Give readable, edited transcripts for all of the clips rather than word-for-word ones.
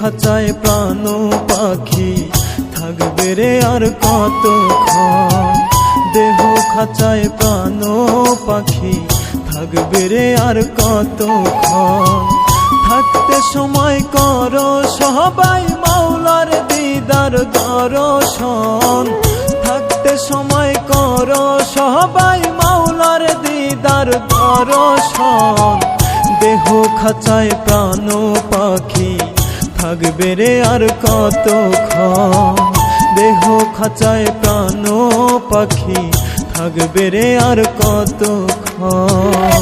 খাঁচায় প্রাণ পাখি থাকবে রে আর কতক্ষণ। দেহ খাঁচায় প্রাণ পাখি থাকবে রে আর কতক্ষণ। থাকতে সময় করো সবাই মাওলার দিদার দর্শন। থাকতে সময় করো সবাই মাওলার দিদার দর্শন। দেহ খাঁচায় প্রাণ পাখি থাকবে রে আর কতক্ষণ। দেহ খাঁচায় প্রাণ পাখি থাকবে রে আর কতক্ষণ।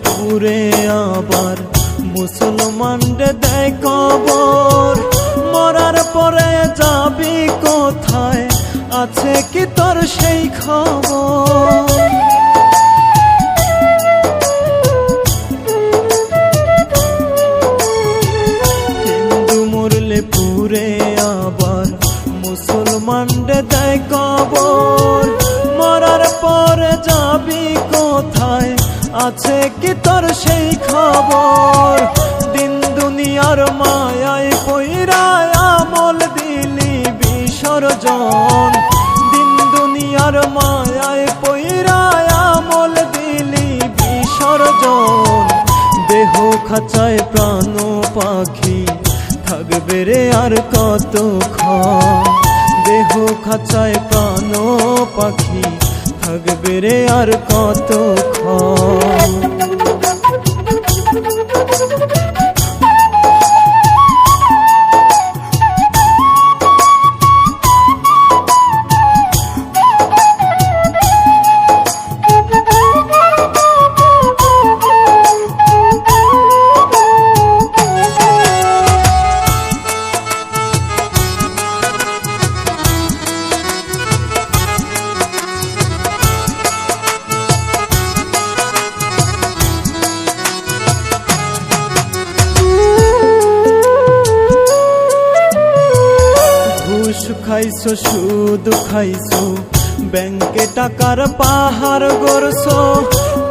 পুরে আবার মুসলমানরে দেয় কবর। মরার পরে যাবি কোথায়, আছে কি তোর সেই খবর? হিন্দু মরলে পুরে আবার মুসলমানরে দেয় কবর। মরার পরে যাবি কোথায়, আছে কি তোর সেই খবর? দিন দুনিয়ার মায়ায় পইরায় আমল দিলি বিসর্জন। দিন দুনিয়ার মায়ায় পইরায় আমল দিলি বিসর্জন। দেহ খাঁচায় প্রাণ পাখি থাকবে রে আর কতক্ষণ। দেহ খাঁচায় প্রাণ পাখি থাকবে রে আর কতক্ষণ। খাইছো সুদ খাইছো, ব্যাংকে টাকার পাহাড় গড়ছো।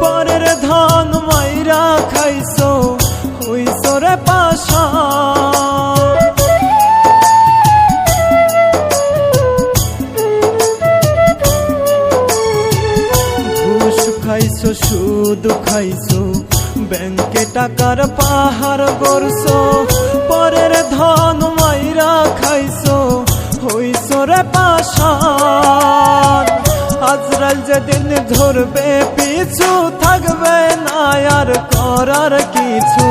পরের ধন মাইরা খাইছো, হইছো রে পাশা। ঘুষ খাইছো সুদ খাইছো, ব্যাংকে টাকার পাহাড় গড়ছো। পরের ধন মাইরা খাইছো, হইছো রে পাশান। আজরাইল যেদিন ধরবে পিছু, থাকবে না আর করার কিছু।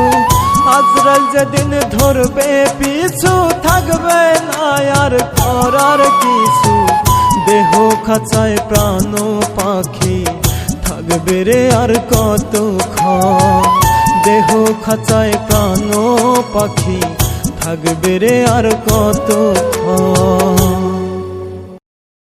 আজরাইল যেদিন ধরবে পিছু, থাকবে না আর করার কিছু। দেহ খাঁচায় প্রাণ পাখি থাকবে রে আর কতক্ষণ। দেহ খাঁচায় প্রাণ পাখি থাকবে রে আর কতক্ষণ।